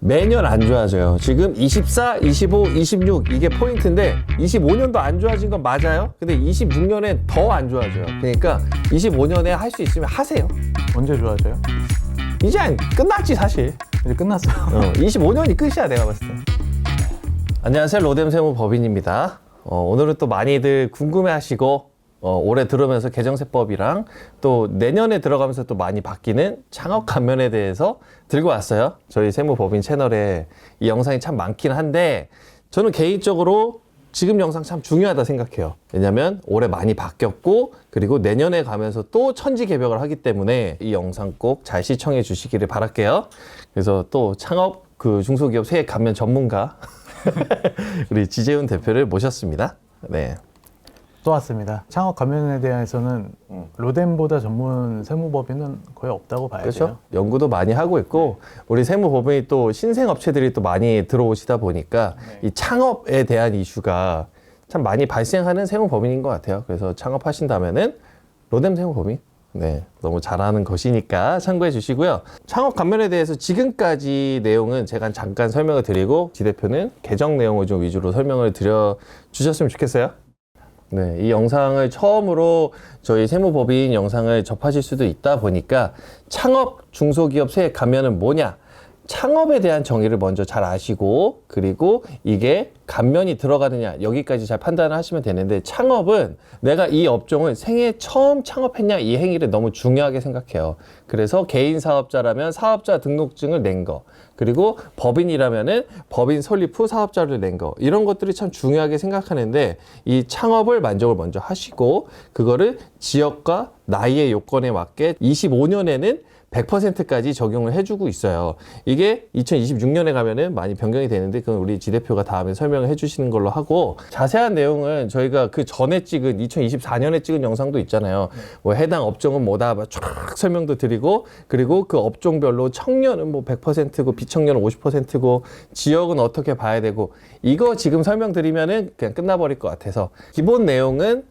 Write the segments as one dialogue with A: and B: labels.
A: 매년 안 좋아져요. 지금 24, 25, 26 이게 포인트인데 25년도 안 좋아진 건 맞아요. 근데 26년에 더 안 좋아져요. 그러니까 25년에 할 수 있으면 하세요.
B: 언제 좋아져요?
A: 이제 끝났지 사실.
B: 이제 끝났어요.
A: 25년이 끝이야 내가 봤을 때. 안녕하세요, 로뎀 세무 법인입니다. 오늘은 또 많이들 궁금해하시고 올해 들어오면서 개정세법이랑 또 내년에 들어가면서 또 많이 바뀌는 창업 감면에 대해서 들고 왔어요. 저희 세무법인 채널에 이 영상이 참 많긴 한데 저는 개인적으로 지금 영상 참 중요하다 생각해요. 왜냐면 올해 많이 바뀌었고 그리고 내년에 가면서 또 천지개벽을 하기 때문에 이 영상 꼭 잘 시청해 주시기를 바랄게요. 그래서 또 창업 중소기업 세액 감면 전문가 우리 지재훈 대표를 모셨습니다. 네.
B: 또 왔습니다. 창업 감면에 대해서는 로뎀보다 전문 세무법인은 거의 없다고 봐야
A: 그렇죠?
B: 돼요.
A: 연구도 많이 하고 있고 우리 세무법인이 또 신생업체들이 또 많이 들어오시다 보니까 이 창업에 대한 이슈가 참 많이 발생하는 세무법인인 것 같아요. 그래서 창업하신다면은 로뎀 세무법인 너무 잘하는 것이니까 참고해 주시고요. 창업 감면에 대해서 지금까지 내용은 제가 잠깐 설명을 드리고 지 대표는 개정 내용을 좀 위주로 설명을 드려 주셨으면 좋겠어요. 네, 이 영상을 처음으로 저희 세무법인 영상을 접하실 수도 있다 보니까 창업 중소기업 세액 감면은 뭐냐? 창업에 대한 정의를 먼저 잘 아시고 그리고 이게 감면이 들어가느냐 여기까지 잘 판단을 하시면 되는데 창업은 내가 이 업종을 생애 처음 창업했냐 이 행위를 너무 중요하게 생각해요. 그래서 개인 사업자라면 사업자 등록증을 낸 거 그리고 법인이라면은 법인 설립 후 사업자를 낸 거 이런 것들이 참 중요하게 생각하는데 이 창업을 만족을 먼저 하시고 그거를 지역과 나이의 요건에 맞게 25년에는 100%까지 적용을 해주고 있어요. 이게 2026년에 가면은 많이 변경이 되는데 그건 우리 지 대표가 다음에 설명을 해주시는 걸로 하고 자세한 내용은 저희가 그 전에 찍은 2024년에 찍은 영상도 있잖아요. 뭐 해당 업종은 뭐다 쫙 설명도 드리고 그리고 그 업종별로 청년은 뭐 100%고 비청년은 50%고 지역은 어떻게 봐야 되고 이거 지금 설명드리면은 그냥 끝나버릴 것 같아서 기본 내용은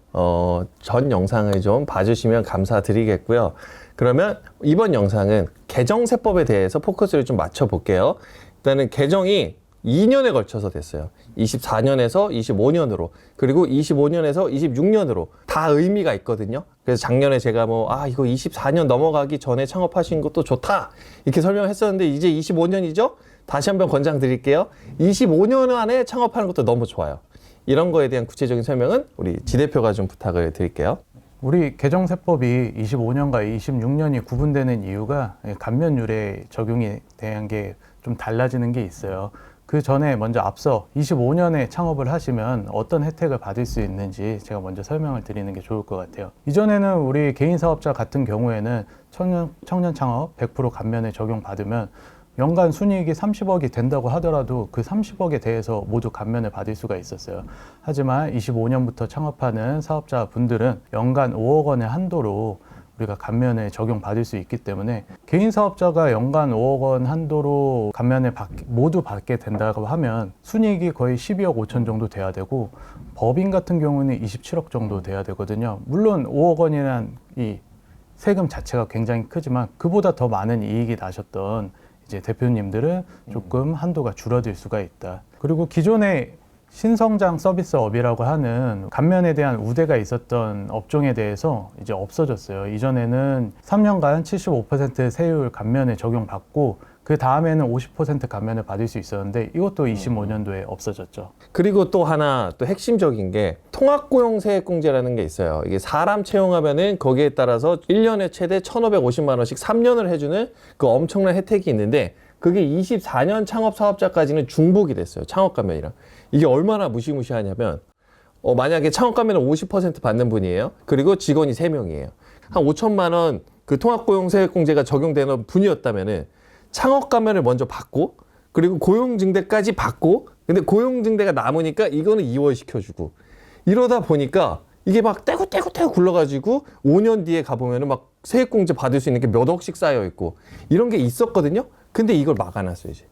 A: 전 영상을 좀 봐주시면 감사드리겠고요. 그러면 이번 영상은 개정세법에 대해서 포커스를 좀 맞춰볼게요. 일단은 개정이 2년에 걸쳐서 됐어요. 24년에서 25년으로 그리고 25년에서 26년으로 다 의미가 있거든요. 그래서 작년에 제가 이거 24년 넘어가기 전에 창업하신 것도 좋다 이렇게 설명했었는데 이제 25년이죠? 다시 한번 권장 드릴게요. 25년 안에 창업하는 것도 너무 좋아요. 이런 거에 대한 구체적인 설명은 우리 지 대표가 좀 부탁을 드릴게요.
B: 우리 개정세법이 25년과 26년이 구분되는 이유가 감면율에 적용이 대한 게 좀 달라지는 게 있어요. 그 전에 먼저 앞서 25년에 창업을 하시면 어떤 혜택을 받을 수 있는지 제가 먼저 설명을 드리는 게 좋을 것 같아요. 이전에는 우리 개인 사업자 같은 경우에는 청년 창업 100% 감면에 적용받으면 연간 순이익이 30억이 된다고 하더라도 그 30억에 대해서 모두 감면을 받을 수가 있었어요. 하지만 25년부터 창업하는 사업자분들은 연간 5억 원의 한도로 우리가 감면에 적용받을 수 있기 때문에 개인 사업자가 연간 5억 원 한도로 감면을 모두 받게 된다고 하면 순이익이 거의 12억 5천 정도 돼야 되고 법인 같은 경우는 27억 정도 돼야 되거든요. 물론 5억 원이란 이 세금 자체가 굉장히 크지만 그보다 더 많은 이익이 나셨던 이제 대표님들은 조금 한도가 줄어들 수가 있다. 그리고 기존의 신성장 서비스업이라고 하는 감면에 대한 우대가 있었던 업종에 대해서 이제 없어졌어요. 이전에는 3년간 75% 세율 감면에 적용받고 그 다음에는 50% 감면을 받을 수 있었는데 이것도 25년도에 없어졌죠.
A: 그리고 또 하나 또 핵심적인 게 통합고용세액공제라는 게 있어요. 이게 사람 채용하면은 거기에 따라서 1년에 최대 1,550만 원씩 3년을 해주는 그 엄청난 혜택이 있는데 그게 24년 창업 사업자까지는 중복이 됐어요. 창업 감면이랑. 이게 얼마나 무시무시하냐면 만약에 창업 감면을 50% 받는 분이에요. 그리고 직원이 3명이에요. 한 5천만 원 그 통합고용세액공제가 적용되는 분이었다면은 창업 감면을 먼저 받고 그리고 고용증대까지 받고 근데 고용증대가 남으니까 이거는 2월 시켜주고 이러다 보니까 이게 막 떼고 굴러가지고 5년 뒤에 가보면은 막 세액공제 받을 수 있는 게 몇 억씩 쌓여있고 이런 게 있었거든요. 근데 이걸 막아놨어요. 이제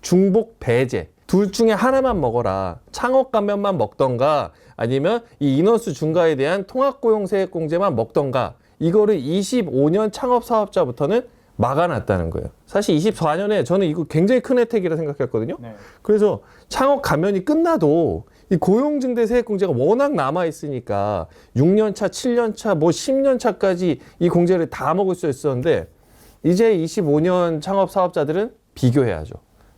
A: 중복 배제 둘 중에 하나만 먹어라. 창업 감면만 먹던가 아니면 이 인원수 증가에 대한 통합고용세액공제만 먹던가 이거를 25년 창업 사업자부터는 막아놨다는 거예요. 사실 24년에 저는 이거 굉장히 큰 혜택이라 생각했거든요.
B: 네.
A: 그래서 창업 감면이 끝나도 이 고용증대 세액공제가 워낙 남아있으니까 6년차, 7년차, 뭐 10년차까지 이 공제를 다 먹을 수 있었는데 이제 25년 창업 사업자들은 비교해야죠.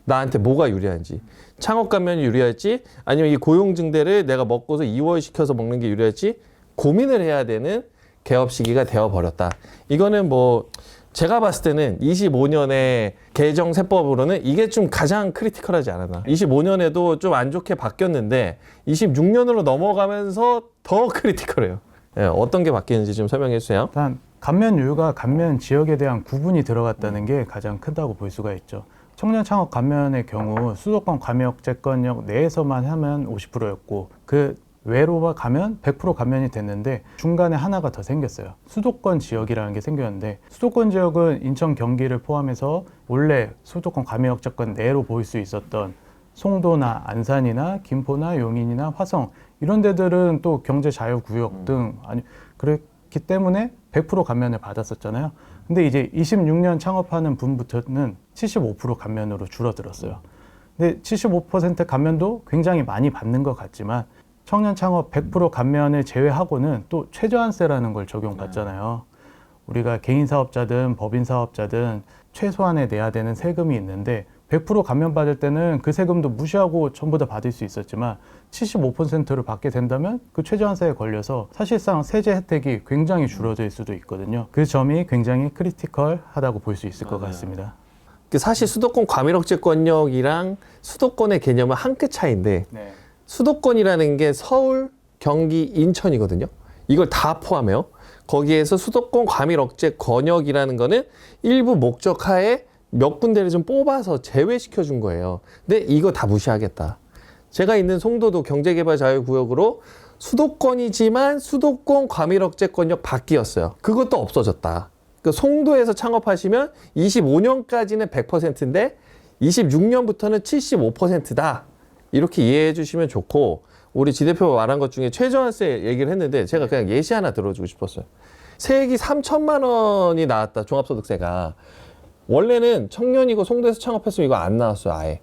A: 나한테 뭐가 유리한지. 창업 감면이 유리할지 아니면 이 고용증대를 내가 먹고서 2월 시켜서 먹는 게 유리할지 고민을 해야 되는 개업 시기가 되어버렸다. 이거는 뭐 제가 봤을 때는 25년의 개정 세법으로는 이게 좀 가장 크리티컬하지 않았나. 25년에도 좀 안 좋게 바뀌었는데 26년으로 넘어가면서 더 크리티컬해요. 예, 어떤 게 바뀌는지 좀 설명해 주세요.
B: 일단 감면율과 감면 지역에 대한 구분이 들어갔다는 게 가장 크다고 볼 수가 있죠. 청년 창업 감면의 경우 수도권 과밀억제권역 내에서만 하면 50%였고 그 외로만 가면 100% 감면이 됐는데 중간에 하나가 더 생겼어요. 수도권 지역이라는 게 생겼는데 수도권 지역은 인천, 경기를 포함해서 원래 수도권 과밀억제권 내로 보일 수 있었던 송도나 안산이나 김포나 용인이나 화성 이런 데들은 또 경제자유구역 등 아니 그랬기 때문에 100% 감면을 받았었잖아요. 근데 이제 26년 창업하는 분부터는 75% 감면으로 줄어들었어요. 근데 75% 감면도 굉장히 많이 받는 것 같지만 청년 창업 100% 감면을 제외하고는 또 최저한세라는 걸 적용받잖아요. 우리가 개인 사업자든 법인 사업자든 최소한에 내야 되는 세금이 있는데 100% 감면 받을 때는 그 세금도 무시하고 전부 다 받을 수 있었지만 75%를 받게 된다면 그 최저한세에 걸려서 사실상 세제 혜택이 굉장히 줄어들 수도 있거든요. 그 점이 굉장히 크리티컬하다고 볼 수 있을 것 같습니다.
A: 사실 수도권 과밀억제권역이랑 수도권의 개념은 한 끗 차이인데
B: 네.
A: 수도권이라는 게 서울, 경기, 인천이거든요. 이걸 다 포함해요. 거기에서 수도권 과밀억제 권역이라는 거는 일부 목적하에 몇 군데를 좀 뽑아서 제외시켜 준 거예요. 근데 이거 다 무시하겠다. 제가 있는 송도도 경제개발자유구역으로 수도권이지만 수도권 과밀억제 권역 밖이었어요. 그것도 없어졌다. 그 송도에서 창업하시면 25년까지는 100%인데 26년부터는 75%다. 이렇게 이해해 주시면 좋고, 우리 지 대표가 말한 것 중에 최저한세 얘기를 했는데 제가 그냥 예시 하나 들어주고 싶었어요. 세액이 3천만 원이 나왔다, 종합소득세가. 원래는 청년이고 송도에서 창업했으면 이거 안 나왔어요, 아예.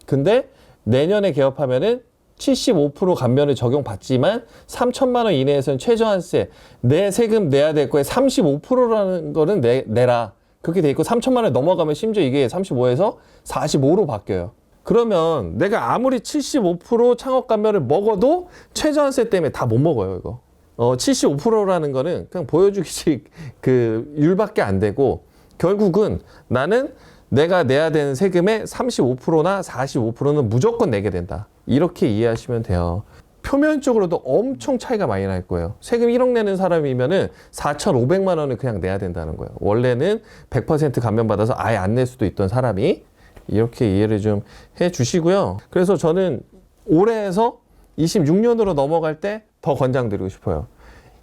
A: 근데 내년에 개업하면은 75% 감면을 적용받지만 3천만 원 이내에서는 최저한세, 내 세금 내야 될 거에 35%라는 거는 내라. 그렇게 돼 있고 3천만 원 넘어가면 심지어 이게 35에서 45로 바뀌어요. 그러면 내가 아무리 75% 창업 감면을 먹어도 최저한세 때문에 다 못 먹어요, 이거. 75%라는 거는 그냥 보여주기식 그 율밖에 안 되고, 결국은 나는 내가 내야 되는 세금의 35%나 45%는 무조건 내게 된다. 이렇게 이해하시면 돼요. 표면적으로도 엄청 차이가 많이 날 거예요. 세금 1억 내는 사람이면은 4,500만 원을 그냥 내야 된다는 거예요. 원래는 100% 감면받아서 아예 안 낼 수도 있던 사람이. 이렇게 이해를 좀 해 주시고요. 그래서 저는 올해에서 26년으로 넘어갈 때 더 권장드리고 싶어요.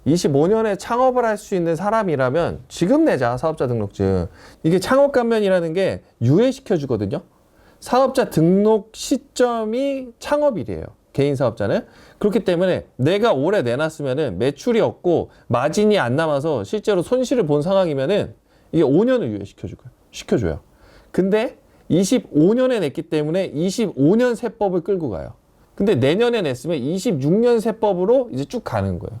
A: 25년에 창업을 할 수 있는 사람이라면 지금 내자, 사업자 등록증. 이게 창업 감면이라는 게 유예시켜 주거든요. 사업자 등록 시점이 창업일이에요, 개인 사업자는. 그렇기 때문에 내가 올해 내놨으면은 매출이 없고 마진이 안 남아서 실제로 손실을 본 상황이면은 이게 5년을 시켜줘요. 근데 25년에 냈기 때문에 25년 세법을 끌고 가요. 근데 내년에 냈으면 26년 세법으로 이제 쭉 가는 거예요.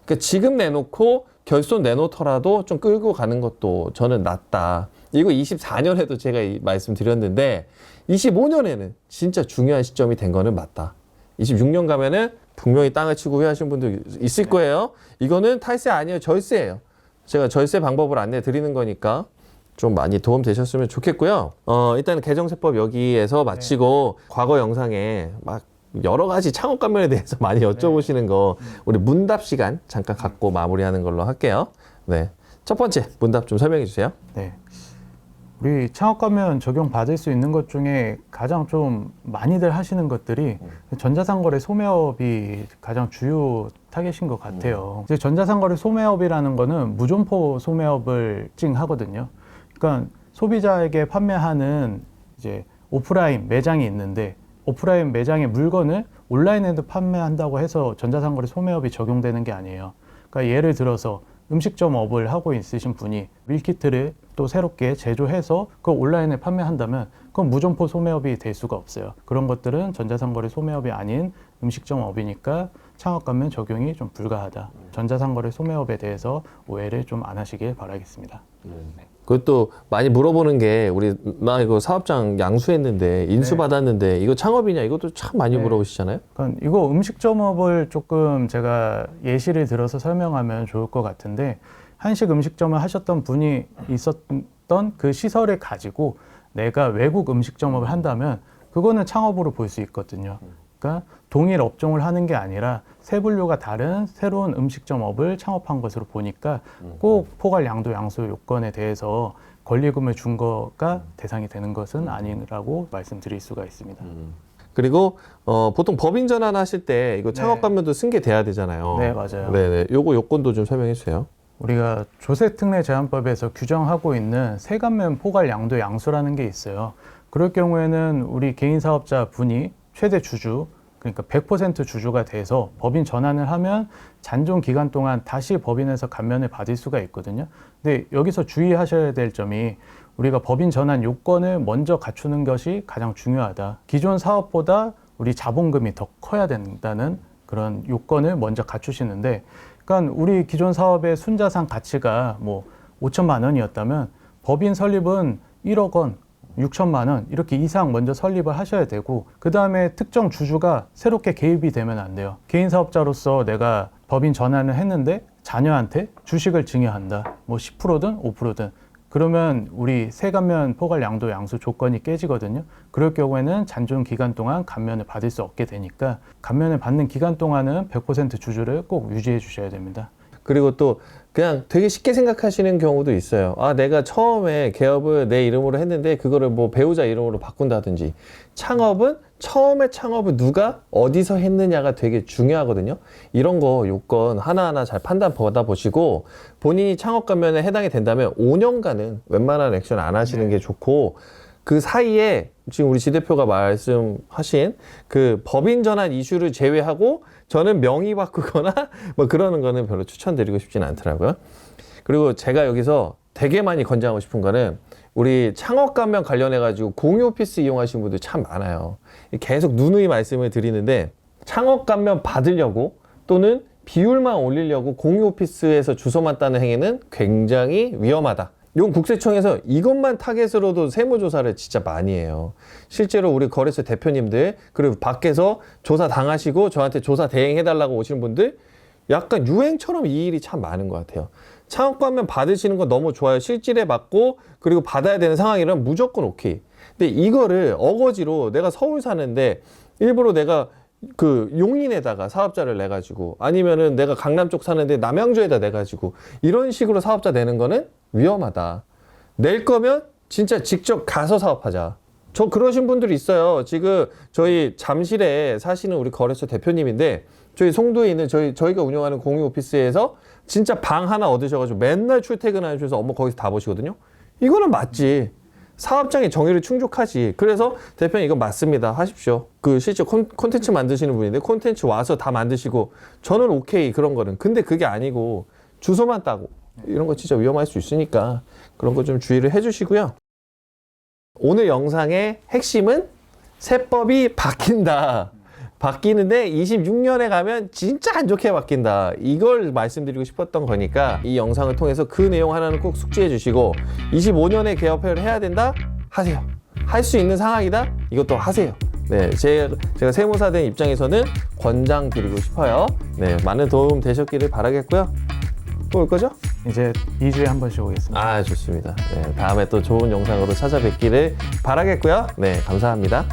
A: 그러니까 지금 내놓고 결손 내놓더라도 좀 끌고 가는 것도 저는 낫다. 이거 24년에도 제가 말씀드렸는데 25년에는 진짜 중요한 시점이 된 거는 맞다. 26년 가면은 분명히 땅을 치고 후회하시는 분들 있을 거예요. 이거는 탈세 아니에요, 절세예요. 제가 절세 방법을 안내 드리는 거니까 좀 많이 도움 되셨으면 좋겠고요. 일단 개정세법 여기에서 마치고 과거 영상에 막 여러 가지 창업 감면에 대해서 많이 여쭤보시는 거 우리 문답 시간 잠깐 갖고 마무리하는 걸로 할게요. 네. 첫 번째 문답 좀 설명해 주세요.
B: 네. 우리 창업 감면 적용 받을 수 있는 것 중에 가장 좀 많이들 하시는 것들이 전자상거래 소매업이 가장 주요 타겟인 것 같아요. 이제 전자상거래 소매업이라는 거는 무점포 소매업을 찡하거든요. 그러니까 소비자에게 판매하는 이제 오프라인 매장이 있는데 오프라인 매장의 물건을 온라인에도 판매한다고 해서 전자상거래 소매업이 적용되는 게 아니에요. 그러니까 예를 들어서 음식점 업을 하고 있으신 분이 밀키트를 또 새롭게 제조해서 그걸 온라인에 판매한다면 그건 무점포 소매업이 될 수가 없어요. 그런 것들은 전자상거래 소매업이 아닌 음식점업이니까 창업감면 적용이 좀 불가하다. 전자상거래 소매업에 대해서 오해를 좀 안 하시길 바라겠습니다.
A: 그것도 많이 물어보는 게 우리 나 이거 사업장 양수했는데 인수 받았는데 이거 창업이냐 이것도 참 많이 물어보시잖아요.
B: 그러니까 이거 음식점업을 조금 제가 예시를 들어서 설명하면 좋을 것 같은데 한식 음식점을 하셨던 분이 있었던 그 시설을 가지고 내가 외국 음식점업을 한다면 그거는 창업으로 볼 수 있거든요. 그러니까 동일 업종을 하는 게 아니라 세 분류가 다른 새로운 음식점업을 창업한 것으로 보니까 꼭 포괄 양도 양수 요건에 대해서 권리금을 준 거가 대상이 되는 것은 아니라고 말씀드릴 수가 있습니다.
A: 그리고 보통 법인 전환 하실 때 이거 창업감면도 승계돼야 되잖아요.
B: 네, 맞아요.
A: 네네. 요거 요건도 좀 설명해 주세요.
B: 우리가 조세특례제한법에서 규정하고 있는 세감면 포괄 양도 양수라는 게 있어요. 그럴 경우에는 우리 개인 사업자 분이 최대 주주, 그러니까 100% 주주가 돼서 법인 전환을 하면 잔존 기간 동안 다시 법인에서 감면을 받을 수가 있거든요. 근데 여기서 주의하셔야 될 점이 우리가 법인 전환 요건을 먼저 갖추는 것이 가장 중요하다. 기존 사업보다 우리 자본금이 더 커야 된다는 그런 요건을 먼저 갖추시는데, 그러니까 우리 기존 사업의 순자산 가치가 뭐 5천만 원이었다면 법인 설립은 1억 원, 6천만 원 이렇게 이상 먼저 설립을 하셔야 되고, 그 다음에 특정 주주가 새롭게 개입이 되면 안 돼요. 개인 사업자로서 내가 법인 전환을 했는데 자녀한테 주식을 증여한다. 뭐 10%든 5%든. 그러면 우리 세감면 포괄 양도 양수 조건이 깨지거든요. 그럴 경우에는 잔존 기간 동안 감면을 받을 수 없게 되니까 감면을 받는 기간 동안은 100% 주주를 꼭 유지해 주셔야 됩니다.
A: 그리고 또 그냥 되게 쉽게 생각하시는 경우도 있어요. 아, 내가 처음에 개업을 내 이름으로 했는데 그거를 뭐 배우자 이름으로 바꾼다든지. 창업은 처음에 창업을 누가 어디서 했느냐가 되게 중요하거든요. 이런 거 요건 하나하나 잘 판단 받아보시고 본인이 창업 감면에 해당이 된다면 5년간은 웬만한 액션 안 하시는 게 좋고, 그 사이에 지금 우리 지 대표가 말씀하신 그 법인 전환 이슈를 제외하고 저는 명의 바꾸거나 뭐 그러는 거는 별로 추천드리고 싶지는 않더라고요. 그리고 제가 여기서 되게 많이 권장하고 싶은 거는 우리 창업 감면 관련해 가지고 공유 오피스 이용하시는 분들 참 많아요. 계속 누누이 말씀을 드리는데 창업 감면 받으려고 또는 비율만 올리려고 공유 오피스에서 주소만 따는 행위는 굉장히 위험하다. 이건 국세청에서 이것만 타겟으로도 세무조사를 진짜 많이 해요. 실제로 우리 거래소 대표님들, 그리고 밖에서 조사 당하시고 저한테 조사 대행해달라고 오시는 분들 약간 유행처럼 이 일이 참 많은 것 같아요. 창업감면 받으시는 거 너무 좋아요. 실질에 받고 그리고 받아야 되는 상황이라면 무조건 오케이. 근데 이거를 어거지로 내가 서울 사는데 일부러 내가 그 용인에다가 사업자를 내가지고 아니면은 내가 강남 쪽 사는데 남양주에다 내가지고 이런 식으로 사업자 내는 거는 위험하다. 낼 거면 진짜 직접 가서 사업하자. 저 그러신 분들이 있어요. 지금 저희 잠실에 사시는 우리 거래소 대표님인데 저희 송도에 있는 저희가 운영하는 공유 오피스에서 진짜 방 하나 얻으셔가지고 맨날 출퇴근하셔서 업무 거기서 다 보시거든요. 이거는 맞지. 사업장의 정의를 충족하지. 그래서 대표님 이거 맞습니다. 하십시오. 그 실제 콘텐츠 만드시는 분인데 콘텐츠 와서 다 만드시고 저는 오케이 그런 거는. 근데 그게 아니고 주소만 따고 이런 거 진짜 위험할 수 있으니까 그런 거 좀 주의를 해주시고요. 오늘 영상의 핵심은 세법이 바뀐다. 바뀌는데 26년에 가면 진짜 안 좋게 바뀐다. 이걸 말씀드리고 싶었던 거니까 이 영상을 통해서 그 내용 하나는 꼭 숙지해 주시고 25년에 개업을 해야 된다? 하세요. 할 수 있는 상황이다? 이것도 하세요. 네, 제가 세무사 된 입장에서는 권장드리고 싶어요. 네, 많은 도움 되셨기를 바라겠고요. 또 올 거죠?
B: 이제 2주에 한 번씩 오겠습니다.
A: 아, 좋습니다. 네, 다음에 또 좋은 영상으로 찾아뵙기를 바라겠고요. 네, 감사합니다.